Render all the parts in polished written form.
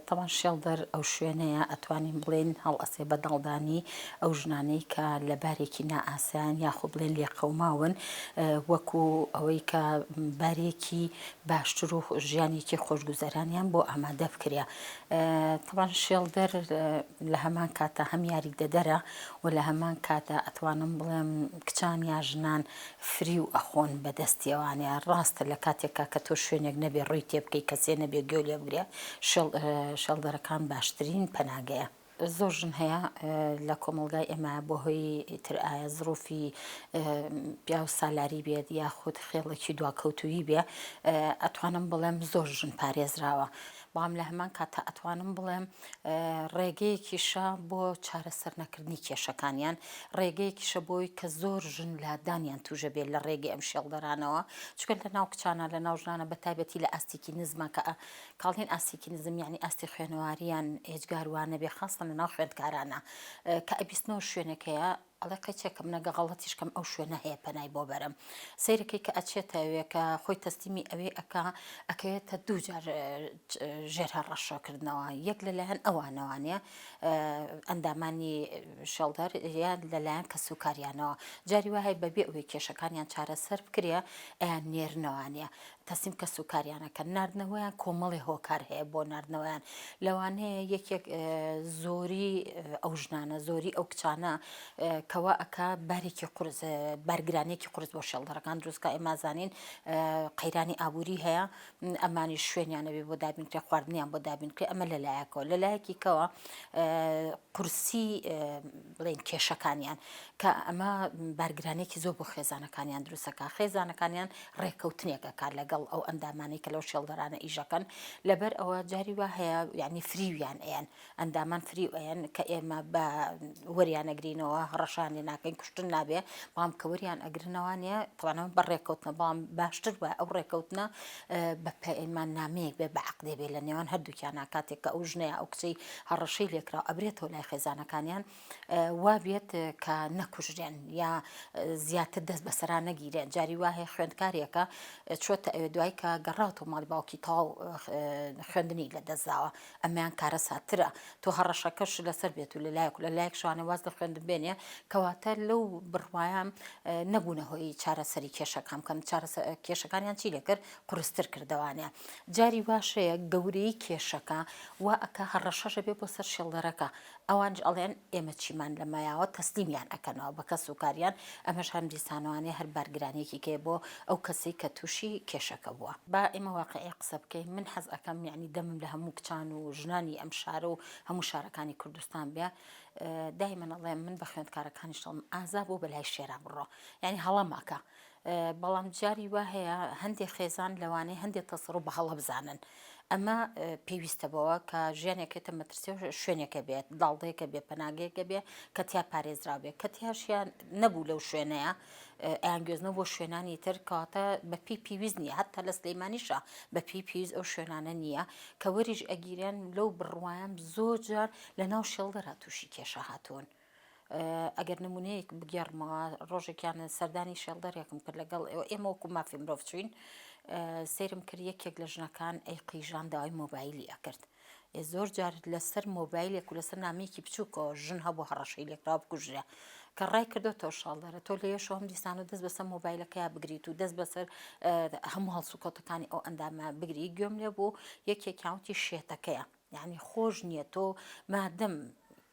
طبعا شێڵدەر ئەو شوێنەیە ئەتوانین بڵێن هەڵئەسێ بەدەڵدانی ئەو ژنانەی کە لە بارێکی نائاسایان یاخود بڵێن لێقەوماون وەکو ئەوەی کە بارێکی باشتر و ژیانێکی خۆشگوزەرانیان بۆ ئامادە بکرێ. طبعا شێڵدەر لە هەمان کاتە هەم یاریدەدەرە و لە هەمان کاتە ئەتوانم بڵێم کچان یا ژنان فری و ئەخۆن بەدەستیەوانەیە. ڕاستە لە کاتێکا کە تۆ شوێنێک نەبێ ڕووی تێ بکەی کەسێ نەبێ گوێ لێ بگرێ شێڵدەرەکان باشترین پەناگەیە. زۆر ژن هەیە لە کۆمەلگای ئێمە بۆ هۆی تر ئایا زڕۆفی پیا و سالاری بێت یاخود خێڵێکی دواکەوتویی بێ ئەتوانم بڵێم زۆر ژن پارێزراوە. بەڵام لە هەمان کاتە ئەتوانم بڵێم ڕێگەیەکیشە بۆ چارەسەر نەکردنی کێشەکانیان، ڕێگەیەکیشە بۆی کە زۆر ژن لادانیان توژە بێت لە ڕێگەی ئەم شێڵدەرانەوە. چکە لە ناو کچانە لە ناو ژنانە بەتایبەتی لە ئاستێکی نزمە کە کاڵێن ئاستێکی نزم یعنی ئاستی خوێنەواریان ئێجگاروانە بێ خاستە لە ناو خوێندکارانە کە ئەبیستنەوە شوێنەکەیە ئەڵێ قەچێکم نەگە غەڵەتیشکەم ئەو شوێنە هەیە پەنای بۆ بەرم. سەیرەکەی کە ئەچێتەوێ کە خۆی تەستیمی ئەوێ ئەکەوێتە دوو جار ژێر هەڕەشەکردنەوە، یەک لەلایەن ئەوانەوانەیە ئەندامانی شێڵدەر یان لەلایەن کە سوکاریانەوە. جاری وایە بەبێ ئەوەی کێشەکانیان چارەسەر بکرێ ئەیان نێرنەوانەیە تەسیم کە سوکاریانەکە ناردنەوەیان کۆمەڵی هۆکار هەیە بۆ ناردنەوەیان. لەوانەیە یەکێک زۆری ئەو ژنانە زۆری ئەو کچانە کەوا ئەکا بارێکی قورس بارگرانێکی قورس بۆ شێڵدەرەکان دروستکە. ئێمازانین قەیرانی ئابووری هەیە ئەمانی شوێنیانەبێ بۆ دابینکرێ خواردنیان بۆ دابینکرێ ئەمە لەلایەکەوە لەلایەکی کەوە قورسی بڵێن کێشەکانیان کە ئەمە بارگرانێکی زۆر بۆ خێزانەکانیان دروستەکە. خێزانەکانیان ڕێککەوتنێکەکە لەگەڵ ئەو ئەندامانی کە لەو شێڵدەرانە ئیژەکەن. لەبەر ئەوە جاری وا هەیە یعنی فریویان ئەیان ئەندامان فری ئەیان کە ئێمە بە وەریانەگرینەوە ڕەشان لێ ناکەین کوشتن نابێ بەڵام کە وەریان ئەگرنەوانەیە توانەوە بە ڕێککەوتنە بەڵام باشتر وە ئەو ڕێککەوتنە بە پەیمان نامەیەک بێ بە عەقدێ بێ لە نێوان هەردووکیانە. کاتێک کە ئەو ژنەیە ئەو کچەی هەڕەشەی لێکرا ئەبرێتەوە لای خێزانەکانیان وا بێت کە نەکوژرێن یا زیاتر دەست بەسەرا نەگیرێن. جاری وا هەیە خوێندکارێکە چۆتە ئەوێ دوای کە گەڕاوەوە ماڵی باوکی تاو خوێندنی لە دەستداوە ئەمەیان کارە ساترە تۆ هەڕەشەکەش لەسەر بێت و لەلایەک شوانە واز لە خوێندن بێنێ کەواتە لەو بڕوایان نەبوونە هۆی چارەسەری کێشەکان بکەن. کێشەکانیان چی لێ کرد قورستر کردەوانێ. جاری باشەیە گەورەی کێشەکە وا ئەکە هەڕەشەشە بێ بۆ سەر شێڵدەرەکە ئەوان ئەڵێن ئێمە چیمان لەمایەوە تەسلیمیان ئەکەنەوە بە کەس و کاریان. ئەمەش هەم دیسانوانێ هەر بارگرانێکی کێ بۆ ئەو کەسەی کە تووشی کێشەکە بووە. با ئێمە واقعی قسە بکەین من حەز ئەەکەم یعنی دەمم لە هەموو کچان و ژنانی ئەم شارە و هەموو شارەکانی کوردستان بێ دایمەن ئەڵێم من بە خوێندکارەکانی شڵم ئازا بۆ بەلای شێرا بڕۆ یعنی هەڵە ماکە. بەڵام جاری وا هەیە هەندێک خێزان لەوانەیە هەندێک تەسەڕ بە هەڵە بزانن. ئەمە پێویستە بەوە کە ژیانێکێتە مەترسێ شوێنێکە بێت داڵدەیەکە بێ پەناگەیەکە بێ کە تیا پارێزرا بێت کە تیاشیان نەبوو لەو شوێنەیە ئەیان گوێزنەوە بۆ شوێنانی تر کەواتە بە پێویست نییە هەتا لە سلەیمانیشە بە پێویست ئەو شوێنانە نییە کە وەریش ئەگیرێن لەو بڕوایان زۆر جار لە ناو شێڵدەرا تووشی کێشە هاتوون. ئەگەر نمونەیەک بگەڕمەوە ڕۆژێکیان سەردانی شێڵدەرێکم کرد لەگەڵ ئێمە وەکو مافی مرۆڤ چوین سەیرم کرد یەکێک لە ژنەکان ئەی قیژان داوای مۆبایلی ئەکرد. زۆر جار لەسەر مۆبایلێک و لەسەر نامەیەکی بچووکەوە ژن هەبوو هەڕەشەی لێکرا بکوژرێ کە ڕای کردەوە شاڵدەرە تۆ لە یەشەوە هەم دیسان و دەست بەسەر مۆبایلەکەیا بگریت و دەست بەسەر هەموو هەڵسوکەوتەکانی ئەو ئەندامە بگری گوێم لێ بوو یەکێکیاوتی شێتەکەیە یعنی خۆش نییە تۆ مادەم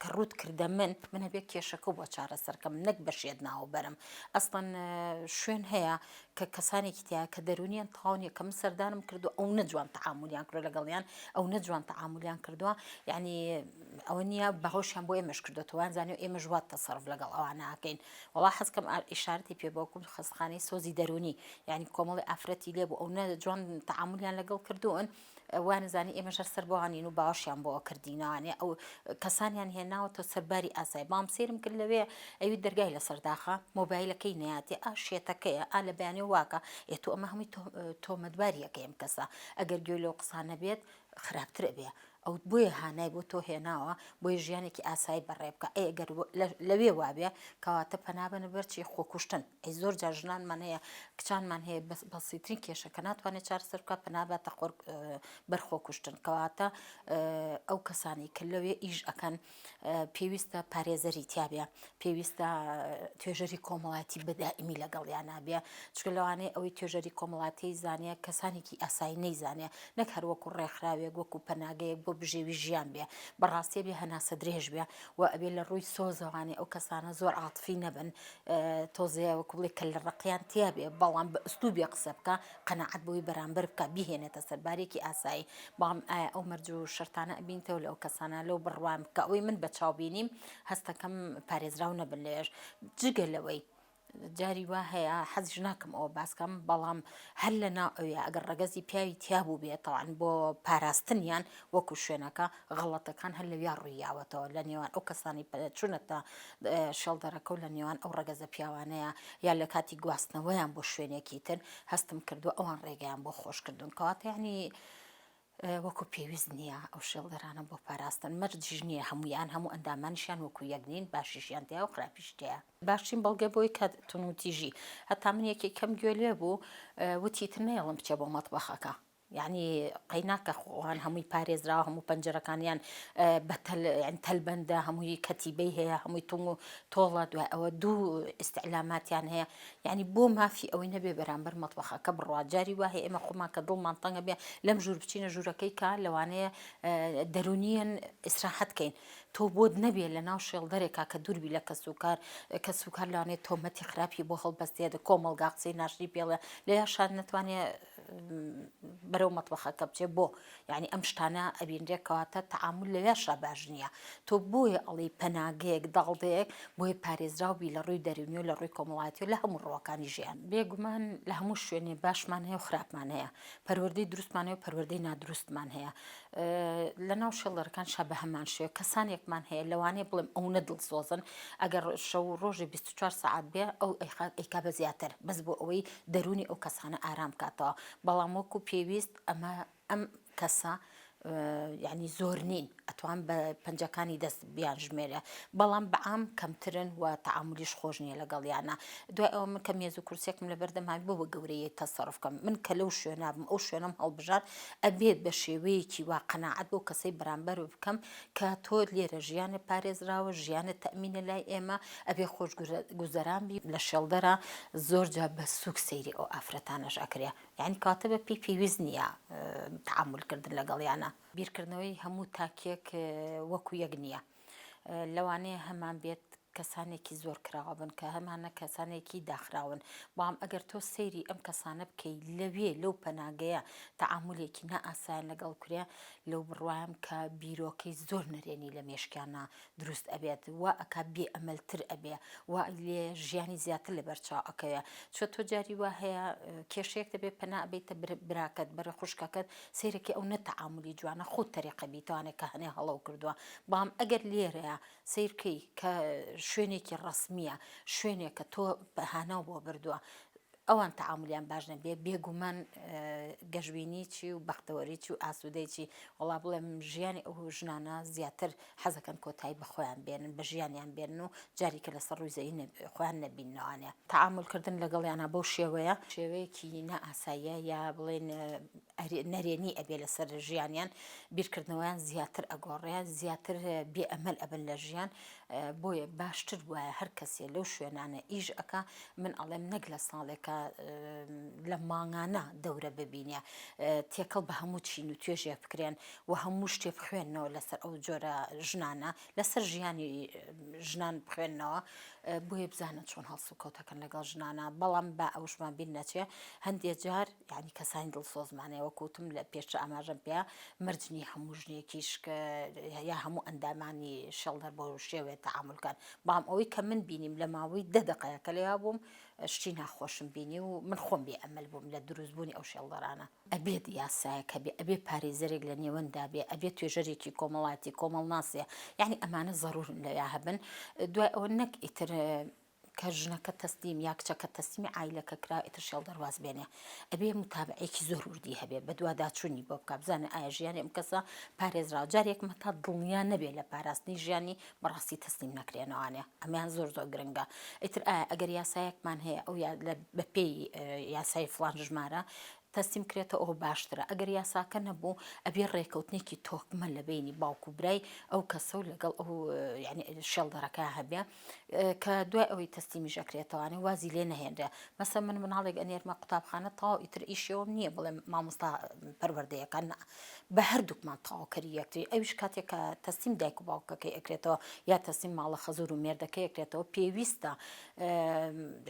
کە ڕوت کردە منە بێ کێشەکە بۆ چارەسەرکەم نەک بە شێت ناوە بەرم. ئەسڵەن شوێن هەیە کە کەسانێکی تیا کە دەرونیان تاوانیە کەم سەردانم کردو ئەو نەجوان تەعاملیان کردو لەگەڵیان ئەو نەجوان تەعاملیان کردووە یعنی ئەوە نییە بەهۆشیان بۆ ئێمەش کردوەوە زانێ ئێمە ژوات تەسەڕف لەگەڵ ئەوانە ئاکەین. وەڵا حەزکەم ئیشارەتی پێ بۆکم خەستخانەی سۆزی دەرونی یعنی کۆمەڵی ئافرەتی لێ بوو ئەو نەجوان تەعاملیان لەگەڵ کردوون وانزانی ئێمەش سەر بۆهانین و باوەشیان بۆ کردینەوانێ ئەو کەسانیان هێناوە تۆ سەرباری ئاسایی بام سێرم کرد لەوێ ئەوی دەرگای لە سەرداخە مۆبایلەکەی نەیاتی شێتەکەیە لە بەیانێ واکە ئێ تۆ ئەمە هەمووی تۆمەتباریەکە ئەم کەسە ئەگەر گوێ لەو قسانە بێت خراپترە بێ ئەو بۆیە هانای بۆ تۆ هێناوە بۆی ژیانێکی ئاسایی بەڕێ بکە ئەگەر لەوێ وابێ کەواتە پەنابەنە بەرچی خۆکوشتن ئەی زۆر جار ژنانمان هەیە کچانمان هەیە بەسیترین کێشە کە ناتوانێت چارەسەر بکە پەنابەتە بەرخۆکوشتن کەواتە ئەو کەسانی کە لەوێ ئیش ئەکەن پێویستە پارێزەری تیاابێ پێویستە توێژەری کۆمەڵاتی بەدائیمی لەگەڵیان نابێ چکە لەوانەیە ئەوەی توێژەری کۆمەڵاتی زانیە کەسانێکی ئاسایی نەیزانێ نەک هەروەکو ڕێکخراوێک وەکو پەناگەیەک بۆ بژێوی ژیان بێ بەڕاستی بێ هەناسە درێژ بێ و ئەبێ لە ڕووی سۆزەوانێ ئەو کەسانە زۆر عاتفی نەبن تۆزەیە وەکو بڵێ کە لە ڕقیان تیاابێ بەڵام بە ئوستوبێ قسە بکە قەنەعەت بۆی بەرامبەر بکە بیهێنێتە سەربارێکی ئاسایی بەڵام ئایا ئەو مەرج و شەرتانە ئەبینتەوە لەو کەسانە لەو بڕوام کە ئەوەی من بە چاوبینیم هەستەکەم پارێزراو نەبن لێش جگە لەوەی جاری وا هەیە حەزیش ناکەم ئەوە باسکەم بەڵام هەر لە ناو ئەوێ ئەگەر ڕەگەزی پیاوی تیابوو بێتەوەن بۆ پاراستنیان وەکو شوێنەکە غەڵەتەکان هەر لەویا ڕوویاوەتەوە لە نێوان ئەو کەسانی چونەتە شەڵدەرەکە و لە نێوان ئەو ڕەگەزە پیاوانەیە یا لە کاتی گواستنەوەیان بۆ شوێنێکی تر هەستم کردو ئەوان ڕێگەیان بۆ خۆشکردن کەواتە یعنی وەکو پێویست نییە ئەو شێڵدەرانە بۆ پاراستن مەرجیش نییە هەمویان هەموو ئەندامانشیان وەکو یەکنین باشیشیان تیا و خراپیش تەیە باشین بەڵگە بۆی کە تونوتیژی هەتا من یەکی کەم گوێ لێ بوو وتی تر نەیەڵم بچێ بۆ مەتبەخەکە یعنی قەیناکە خۆوان هەمووی پارێزراوە هەموو پەنجەرەکانیان تەلبەندە هەمووی کەتیبەی هەیە هەمووی تونگ و تۆڵە دوای ئەوە دوو ئیستیعلاماتیان هەیە یعنی بۆ مافی ئەوەی نەبێ بەرامبەر مەتبەخەکە بڕوا جاری وا هەیە ئێمە خۆمان کە دڵمان تەنگە بێ لەم ژوور بچینە ژوورەکەی کە لەوانەیە دەرونیەن ئیسراحەت کەین تۆ بۆت نەبێ لە ناو شێڵدەرێکا کە دووربی لە کە سوکار لەوانێت تۆمەتی خراپی بۆ هەڵبەستێ کۆمەڵگا قسەی ناشری پێڵێ لە یاشان نەتوانێت بەرەو مەتبەخەکە بچێ بۆ یعنی ئەم شتانە ئەبینرێکەواتە تەعامل لەوێشە باش نییە تۆ بۆیە ئەڵی پەناگەیەک داڵدەیەک بۆی پارێزراوبی لە ڕووی دەرونی و لە ڕووی کۆمەڵاتی و لە هەموو ڕۆکانی ژیان بێگومان لە هەموو شوێنێ باشمان هەیە و خراپمان هەیە پەروەردەی دروستمان هەیە و پەروەردەی نادروستمان هەیە لە ناو شێڵدەرەکان شا بە هەمان شێوە کەسانێکمان هەیە لەوانەیە بڵێم ئەوە دڵسۆزن ئەگەر شەو ڕۆژی 24 ساعت بێ ئەو ئەیکا بە زیاتر بەس بۆ ئەوەی دەرونی ئەو کەسانە ئارام کاتەوە بەڵام وەکو پێویست ئەم کەسە یعنی زۆر نین ئەتوان بە پەنجەکانی دەست بیان ژمێرە بەڵام بەعام کەمترن و تەعاملیش خۆش نییە لەگەڵیانە دوای ئەوە من کە مێز و کورسێکم لە بەردەمای بۆ بە گەورەیە تەسەڕف بکەم من کە لەو شوێنابم ئەو شوێنم هەڵبژار ئەبێت بە شێوەیەکی وا قەناعەت بۆ کەسەی بەرامبەر بکەم کە تۆ لێرە ژیانە پارێزراوە ژیانە تەمینە لای ئێمە ئەبێ خۆش گوزەران بی لە شێڵدەرە زۆر جا بە سوک سەیری ئەو ئافرەتانەش ئەکرێ یعنی کاتە بە پێویست نییە تەعاملکردن لەگەڵیانە بیرکردنەوەی هەموو تاکێک وەکو یەک نییە لەوانەیە هەمان بێت کەسانێکی زۆر کراوە بن کە هەمانە کەسانێکی داخراون بەڵام ئەگەر تۆ سەیری ئەم کەسانە بکەیت لەوێ لەو پەناگەیە تەعاملێکی نائاسایان لەگەڵ کورێ لەو بڕوایم کە بیرۆکەی زۆر نەرێنی لە مێشکیانە دروست ئەبێت وا ئەکا بێ ئەمەلتر ئەبێ وا لێ ژیانی زیاتر لە بەرچاو ئەکەوێ چۆ تۆ جاری وا هەیە کێشەیەک دەبێت پەنا ئەبێتە براکەت بەرە خوشکەکەت سەیرەکی ئەو نەتەعاملی جوانە خۆت تەریقە بیتوانێت کە هەنێ هەڵەو کردووە بەڵام ئەگەر لێرەیە سیرکەی کە شوێنێکی ڕسمیە شوێنێک کە تۆ بەهانەوە بۆ بردووە ئەوان تەعاملیان باش نەبێ بێگومان گەشببینی چی و بەختەوەری چی و ئاسوودەی چی وڵا بڵێم ژیانی ئەو ژنانە زیاتر حەزەکەن کۆتایی بە خۆیان بێنن بە ژیانیان بێنن و جاریکە لەسەر ڕووی زەوی خۆیان نەبینەوانێ تەعاملکردن لەگەڵیانە بەو شێوەیە شێوەیەکی نەئاساییە یا بڵێن نەرێنی ئەبێ لەسەر ژیانیان بیرکردنەوەیان زیاتر ئەگۆڕیان زیاتر بێ ئەمەل ئەبن لە ژیان بۆیە باشتر وایە هەر کەسێ لەو شوێنانە ئیش ئەکا من ئەڵێم نەک لە ساڵێکە لە ماڭانە دەورە ببینە تێکەڵ بە هەموو چین و توێژێ بکرێن و هەموو شتێ بخوێنەوە لەسەر ئەو جۆرە ژنانە لەسەر ژیانی ژنان بخوێنەوە بۆیە بزانن چۆن هەڵسو کەوتەکەن لەگەڵ ژنانە بەڵام با ئەوشمان بین نەچێ هەندێک جار یعنی کەسانی دڵسۆزمانەیە وەکوتم لە پێشتر ئاماژەم پێ مرجنی هەموو ژنێکیش کە یا هەموو ئەندامانی شەڵدەر بۆ شێوێت تەعاملکان بەڵام ئەوەی کە من بینیم لە ماوەی 10 دقەیە کە لێیا بووم شتی ناخۆشم بینی و من خۆم بێ ئەمەل بووم لە دروستبوونی ئەو شێڵدەرانە ئەبێت یاسایەکە بێ ئەبێ پارێزەرێک لە نێوەندا بێ ئەبێت توێژەرێکی کۆمەڵاتی کۆمەڵ ناسێ یعنی ئەمانە زەڕورن لەویا هەبن دوای ئەوە نەک ئیتر کە ژنەکە تەسلیم یا کچەکە تەسلیمی عایلەکە کرا ئیتر شێڵ دەرواز بێنێ ئەبێ متابعەیەکی زۆر وردی هەبێ بە دوواداچوونی بۆ بکە بزانێ ئایا ژیانی ئەم کەسە پارێزراوە جارێکمە تا دڵنیا نەبێ لە پاراستنی ژیانی بەڕاستی تەسلیم نەکرێنەوەوانێ ئەمیان زۆر گرنگە ئیتر ئەگەر یاسایەکمان هەیە ئەو بە پێی یاسای فڵان ژمارە تەسلیم کرێتە ئەوە باشترە ئەگەر یاساکە نەبوو ئەبێ ڕێکەوتنێکی تۆکمە لە بینی باوکو برای ئەو کەسە و لەگەڵ ئەو ینی شێڵدەرەکە هەبێ کە دوای ئەوەی تەسلیمی ژەکرێتەوەوانێ وازی لێ نەهێنرێ مەسە من مناڵێک ئەنێرمە قوتابخانە تاو ئیتر ئیشەوەم نییە بڵێ مامۆستا پەروەردەیەەکان بە هەردووکمان تاواکەری یەکتری ئەویش کاتێک کە تەسلیم دایک و باوکەکەی ئەکرێتەوە یا تەسلیم ماڵە خەزور و مێردەکەی ئەکرێتەوە پێویستە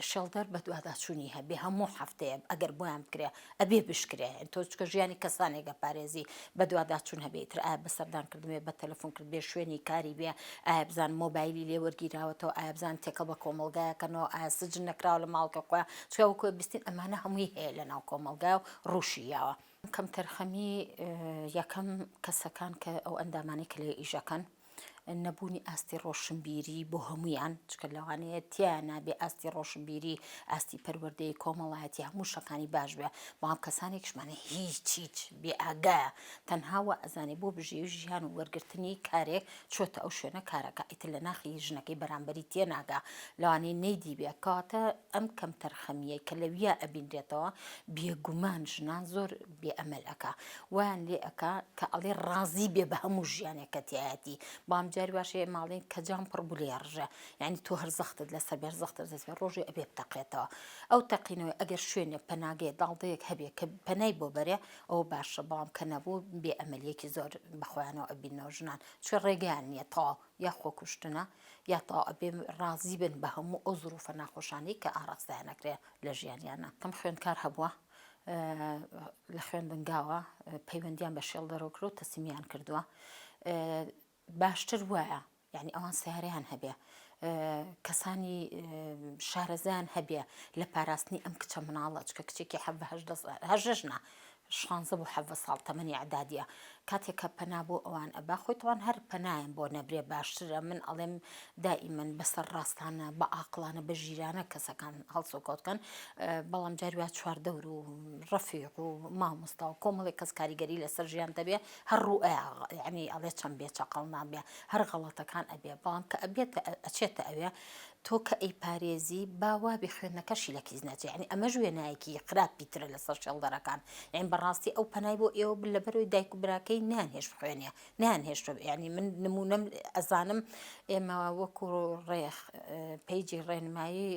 شێڵدەر بە دوواداچوونی هەبێ هەموو هەفتەیە ئەگەر بۆیان بکرێ ئەبێ بشکرێ تۆ چکە ژیانی کەسانێکە پارێزی بە دوواداچوون هەبێ ئیتر ئایا بەسەردان کردوێ بە تەلەفۆن کرد بێ شوێنی کاری بێ ئایا بزان مۆبایلی لێ وەرگیراوەتەوە ئایا بزان تێکە بە کۆمەلگایەکەنەوە ئایا سجن نەکراوە لە ماڵکە خۆیان چکە وەکو بیستین ئەمانە هەمووی هەیە لە ناو کۆمەلگا و ڕووشیاوە کەم تەرخەمی یەکەم کەسەکان کە ئەو ئەندامانی کە لێ ئیژەکەن نەبوونی ئاستی ڕۆشنبیری بۆ هەمویان چکە لەوانەیە تیان نابێ ئاستی ڕۆشنبیری ئاستی پەروەردەی کۆمەڵایەتی هەموو شەکانی باش بێ بەڵام کەسانێکشمانە هیچ بێ ئاگایە تەنهاوە ئەزانێ بۆ بژێوی ژیان و وەرگرتنی کارێک چۆتە ئەو شوێنە کارەکە ئیتر لە ناخی ژنەکەی بەرامبەری تێناگا لەوانەیە نەیدی بێ کاتە ئەم کەم تەرخەمیە کە لەویە ئەبینرێتەوە بێگومان ژنان زۆر بێئەمەلەکە ویان لێ ئەکا کە ئەڵێ ڕازی بێ بە هەموو ژیانێکە تایەتی بام جاری باشەیە ماڵین کە جام پڕ بوو لێ ڕژە یعنی تۆ هەرزەختت لەسەر بێر زەختت دەست ڕۆژێ ئەبێ بتەقێتەوە ئەو تەقینەوەی ئەگەر شوێنێ پەناگەیە داڵدەیەک هەبێ کە پەنای بۆ بەرێ ئەوە باشە بەڵام کە نەبوو بێ ئەمەلیەکی زۆر بەخۆیانەوە ئەبینەوە ژنان چێ ڕێگەیان نییە تاوا یا خۆکوشتنە یا تا ئەبێ ڕازی بن بە هەموو ئەو زروفە ناخۆشانی کە ئاڕاستایانەکرێ لە ژیانیانە کەم خوێندکار هەبووە لە خوێندنگاوە پەیوەندیان بە شێڵدەرەوە کرد و تەسلیمیان کردووە باشتر وایە یعنی ئەوان سیارەیان هەبێ کەسانی شارەزایان هەبێ لە پاراستنی ئەم کچە مناڵە چکە کچێکی هەژنا 16 بۆ 17 ساڵ تەمەنی عدادیە کاتێک کە پەنا بۆ ئەوان ئەبا خۆیتوان هەر پەنایان بۆ نەبرێ باشترە من ئەڵێم دائیمەن بەسەر ڕاستانە بە ئاقلانە بە ژیرانە کەسەکان هەڵسوکەوتکەن بەڵام جاری وا چواردەور و ڕەفیق و مامۆستا و کۆمەڵێک کەس کاریگەری لەسەر ژیان دەبێ هەر ڕوو یعنی ئەڵێ چەند بێ چەقەڵ نابێ هەر غەڵەتەکان ئەبێ بەڵام کە ئەبێتە ئەچێتە ئەوێ تۆ کە ئەی پارێزی باوا بێ خوێندنەکەشی لە کیز ناچێت یعنی ئەمە وێنایەکی خراپیترە لەسەر شێڵدەرەکان یعنی بەڕاستی ئەو پەنای بۆ ئێوە لەبەرەوەی دایک و براکەی نانهێش بخوێنێ نانهێشتە یعنی من نمونەم ئەزانم ئێمە وەکو ڕێخ پەیجی ڕێنمایی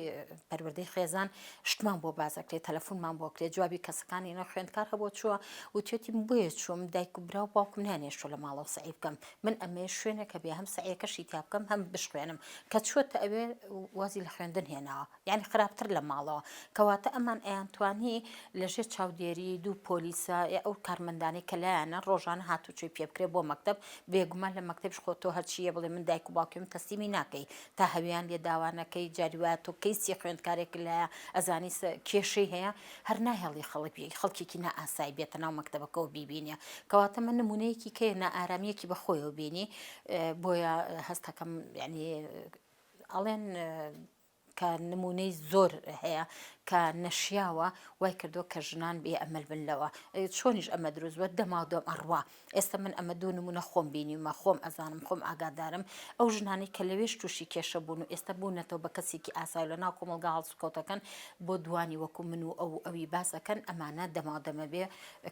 پەروەردەی خێزان شتمان بۆ بازەکرێت تەلەفۆنمان بۆ کرێت جوابی کەسەکانی نە خوێندکار هەبوو چووە وتێتی بۆیە چووم دایک و برا و باوکم نانهێشتۆ لە ماڵەوە سعی بکەم من ئەمێ شوێنێکە بێ هەم سعیەکەشی تا بکەم هەم بشخوێنم کە چووەتە ئەوێ وازی لە خوێندن هێناوە یعنی خراپتر لە ماڵەوە کەواتە ئەمان ئەیانتوانی لەژێر چاودێری دوو پۆلیسە ئەو کارمەندانی کە لایەنە ڕۆژانە هاتوچۆی پێ بکرێ بۆ مەکتب بێگومان لە مەکتب خۆتۆ هەرچیە بڵێ من دایک و باوکیم تەسلیمی ناکەی تا هەویان لێ داوانەکەی جاریوایە تۆ کەیسی خوێندکارێک لایە ئەزانی کێشەی هەیە هەر ناهێڵی خەڵکێکی نائاسایی بێتە ناو مەکتبەکەەوە بیبینێ کەواتە من نمونەیەکی کە نائارامیەکی بەخۆیەوە بینی بۆیە هەستەکەم ینی ئەڵێن کە نمونەی زۆر هەیە کە نەشیاوە وای کردو کە ژنان بێ ئەمەل بن لەوە چۆنیش ئەمە دروستوە دەمادۆم ئەڕوا ئێستا من ئەمە دوو نمونە خۆم بینیمە خۆم ئەزانم خۆم ئاگادارم ئەو ژنانی کە لەوێش تووشی کێشە بوون و ئێستا بوونەتەوە بە کەسێکی ئاسایی لە ناو کۆمەلگا هەڵسوکەوتەکەن بۆ دوانی وەکو من و ئەوی باسەکەن ئەمانە دەمادەمە بێ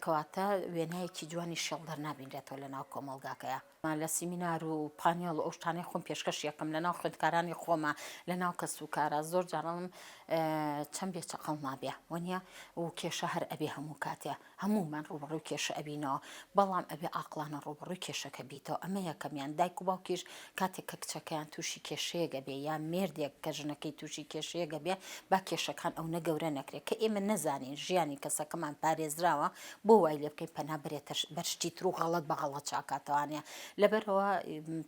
کەواتە وێنایەکی جوانی شێڵدەر نابینرێتەوە لە ناو کۆمەلگاکەیە لە سیمینار و پانیۆڵ و ئەو شتانەی خۆم پێشکەش یەکەم لە ناو خوێندکارانی خۆمە لە ناو کەس و کارە زۆر جاڕڵم چەند بێ چەقەڵ نابێ وەنیە و کێشە هەر ئەبێ هەموو کاتێ هەمومان ڕوبەڕووی کێشە ئەبینەوە بەڵام ئەبێ ئاقلانە ڕوبەڕووی کێشەکە بیتەوە ئەمە یەکەمیان دایک و باوکیش کاتێک کە کچەکەیان تووشی کێشەیەگە بێ یا مێردێک کە ژنەکەی تووشی کێشەیەگە بێ با کێشەکان ئەو نەگەورە نەکرێت کە ئێمە نەزانین ژیانی کەسەکەمان پارێزراوە بۆ وای لێ بکەین پەنا بێتە بەرشتی تر و غەڵەت بە غەڵەت چاکاتەوانە لەبەرەوە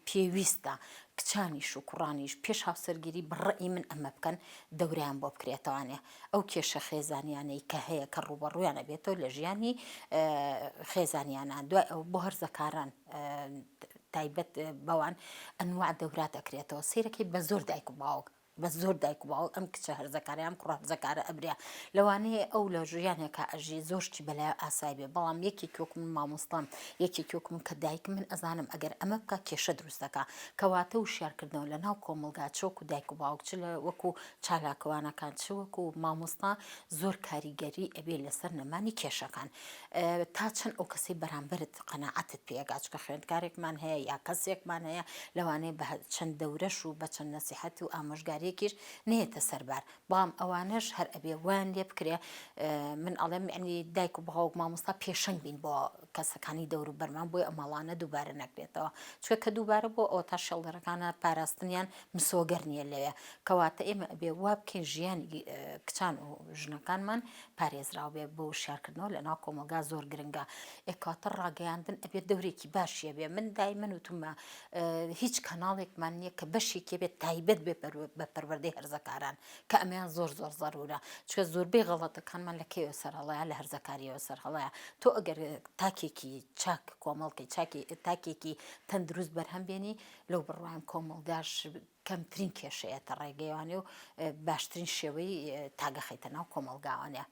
پێویستە کچانیش و کوڕانیش پێش هاوسەرگیری بڕئی من ئەمە بکەن دەوریان بۆ بکرێتەوانێ ئەو کێشە خێزانیانەی کە هەیە کە ڕوبەڕوویانە بێتەوە لە ژیانی خێزانیانە دوای ئەو بۆ هەرزەکاران تایبەت بەوان ئەنواع دەورات ئەکرێتەوە سیرەکەی بە زۆر دایک و باوک بە زۆر دایک و باوە ئەم کچە هەرزەکارە ئەم کوڕە هەرزەکارە ئەبرێ لەوانەیە ئەو لە ژیانێکە ئەژی زۆر شتی بەلای ئاسایی بێ بەڵام یەکێکی وەکو من مامۆستام یەکێکی وەکو من کە دایکم من ئەزانم ئەگەر ئەمە بکە کێشە دروست دەکا کەواتە وشیارکردنەوە لە ناو کۆمەلگا چ وەکو دایک و باوک چ لە وەکو چالاکەوانەکان چ وەکو مامۆستا زۆر کاریگەری ئەبێ لەسەر نەمانی کێشەکان تا چەند ئەو کەسەی بەرامبرت قەناعەتت پێگا چکە خوێندکارێکمان هەیە یا کەسێکمان هەیە لەوانەیە بە چەند دەورەش و بە چەند نەسیحەت و ئامۆژگاریەکیش نێتە سەربار بەڵام ئەوانەش هەر ئەبێ وان لێ بکرێ من ئەڵێم ینی دایک و باوک مامۆستا پێشەنگ بین بۆ کەسەکانی دەور و بەرمان بۆی ئەماڵانە دووبارە نەکرێتەوە چکە کە دووبارە بۆ ئەو تا شەڵدەرەکانە پاراستنیان مسۆگەر نییە لەوێ کەواتە ئێمە ئەبێ وا بکەین ژیانی کچان و ژنەکانمان پارێزراو بێ بۆ شارکردنەوە لە ناو کۆمەلگا زۆر گرنگە ئێکاتە ڕاگەیاندن ئەبێت دەورێکی باشیە بێ من دایمەن وتممە هیچ کەناڵێکمان نییە کە بەشێکێ بێت تایبەت بێ بە پەروەردەی هەرزەکاران کە ئەمەیان زۆر زۆر زەرورە چکە زۆربەی غەڵەتەکانمان لە کێوە سەرهەڵەیە لە هەرزەکاریەوە سەرهەڵەیە تۆ ئەگەر تاکێکی چاک کۆمەڵکەی تاکێکی تەندروست بەرهەم بێنی لەو بڕوایم کۆمەڵگاش کەمترین کێشەیەتە ڕێگەیوانێ و باشترین شێوەی تاگەخیتە ناو کۆمەلگاوانەیە